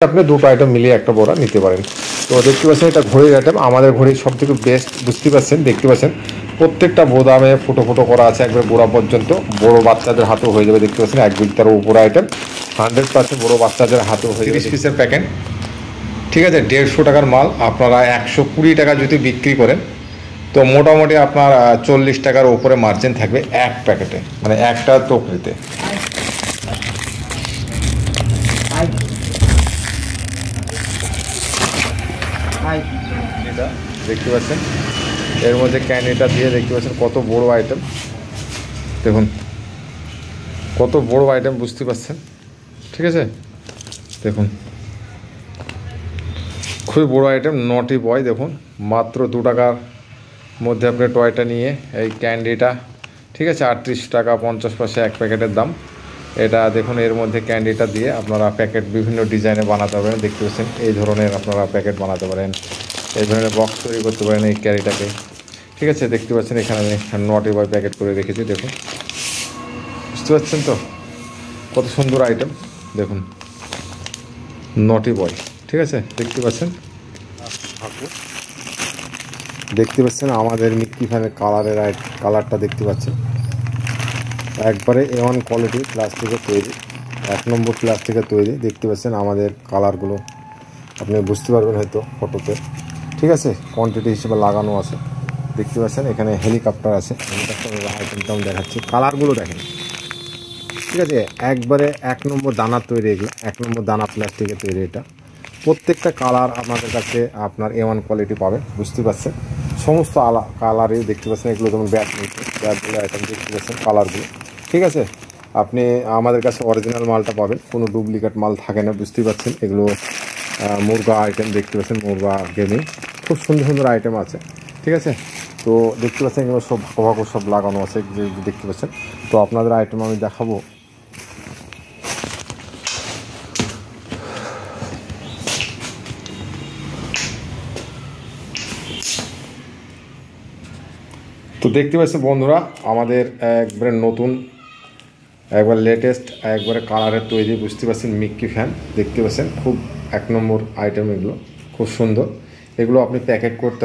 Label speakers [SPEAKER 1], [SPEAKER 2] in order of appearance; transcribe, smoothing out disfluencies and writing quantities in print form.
[SPEAKER 1] আপনি দুটো আইটেম মিলিয়ে একটা বোরা নিতে পারেন। তো দেখতে পাচ্ছেন এটা ঘড়ির আইটেম, আমাদের ঘড়ির সব থেকে বেস্ট, বুঝতে পারছেন। দেখতে পাচ্ছেন প্রত্যেকটা বোদামে ফুটো ফুটো করা আছে একবার গোড়া পর্যন্ত, বড় বাচ্চাদের হাতেও হয়ে যাবে। দেখতে পাচ্ছেন 1 বিঘার উপরে আইটেম, 100% বড় বাচ্চাদের হাতেও হয়ে যাবে। 30 পিসের প্যাকেট, ঠিক আছে। 150 টাকার মাল আপনারা 120 টাকা যদি বিক্রি করেন তো মোটামুটি আপনার 40 টাকার উপরে মার্জিন থাকবে এক প্যাকেটে, মানে একটা টকরিতে। এটা দেখতে পাচ্ছেন এর মধ্যে ক্যানিটা দিয়ে, দেখতে পাচ্ছেন কত বড় আইটেম, দেখুন কত বড় আইটেম, বুঝতে পারছেন। ঠিক আছে, দেখুন খুবই বড় আইটেম, নটি বয়। দেখুন মাত্র 2 টাকার মধ্যে আপনি টয়টা নিয়ে এই ক্যান্ডিটা, ঠিক আছে, 38 টাকা 50 পয়সা এক প্যাকেটের দাম। এটা দেখুন এর মধ্যে ক্যান্ডিটা দিয়ে আপনারা প্যাকেট বিভিন্ন ডিজাইনে বানাতে পারেন। দেখতে পাচ্ছেন এই ধরনের আপনারা প্যাকেট বানাতে পারেন, এই ধরনের বক্স তৈরি করতে পারেন এই ক্যারিটাকে। ঠিক আছে, দেখতে পাচ্ছেন এখানে আমি নটি বয় প্যাকেট করে রেখেছি, দেখুন বুঝতে পারছেন তো কত সুন্দর আইটেম। দেখুন নটি বয়, ঠিক আছে, দেখতে পাচ্ছেন। দেখতে পাচ্ছেন আমাদের মিক্কি ফ্যানের কালারটা দেখতে পাচ্ছেন, একবারে A1 কোয়ালিটি প্লাস্টিকের তৈরি, 1 নম্বর প্লাস্টিকের তৈরি। দেখতে পাচ্ছেন আমাদের কালারগুলো আপনি বুঝতে পারবেন হয়তো ফটোতে, ঠিক আছে, কোয়ান্টিটি হিসেবে লাগানো আছে। দেখতে পাচ্ছেন এখানে হেলিকপ্টার আছে, হেলিকপ্টারের আইটেমটা আমি দেখাচ্ছি, কালারগুলো দেখেন, ঠিক আছে, একবারে 1 নম্বর দানার তৈরি, এগুলো 1 নম্বর দানা প্লাস্টিকের তৈরি। এটা প্রত্যেকটা কালার আমাদের কাছে আপনার A1 কোয়ালিটি পাবেন, বুঝতে পারছেন। সমস্ত কালারই দেখতে পাচ্ছেন, এগুলো যেমন ব্যাটগুলো আইটেম দেখতে পাচ্ছেন কালারগুলো, ঠিক আছে। আপনি আমাদের কাছে অরিজিনাল মালটা পাবেন, কোনো ডুপ্লিকেট মাল থাকে না, বুঝতেই পারছেন। এগুলো মুরগা আইটেম দেখতে পাচ্ছেন, মুরগা গেমিং, খুব সুন্দর সুন্দর আইটেম আছে, ঠিক আছে। তো দেখতে পাচ্ছেন এগুলো সব ভাগ সব লাগানো আছে, দেখতে পাচ্ছেন। তো আপনাদের আইটেম আমি দেখাবো। তো দেখতে পাচ্ছেন বন্ধুরা আমাদের একবারে নতুন, একবার লেটেস্ট, একবারে কালারের তৈরি, বুঝতে পারছেন, মিক্কি ফ্যান। দেখতে পাচ্ছেন খুব 1 নম্বর আইটেম, এগুলো খুব সুন্দর। এগুলো আপনি প্যাকেট করতে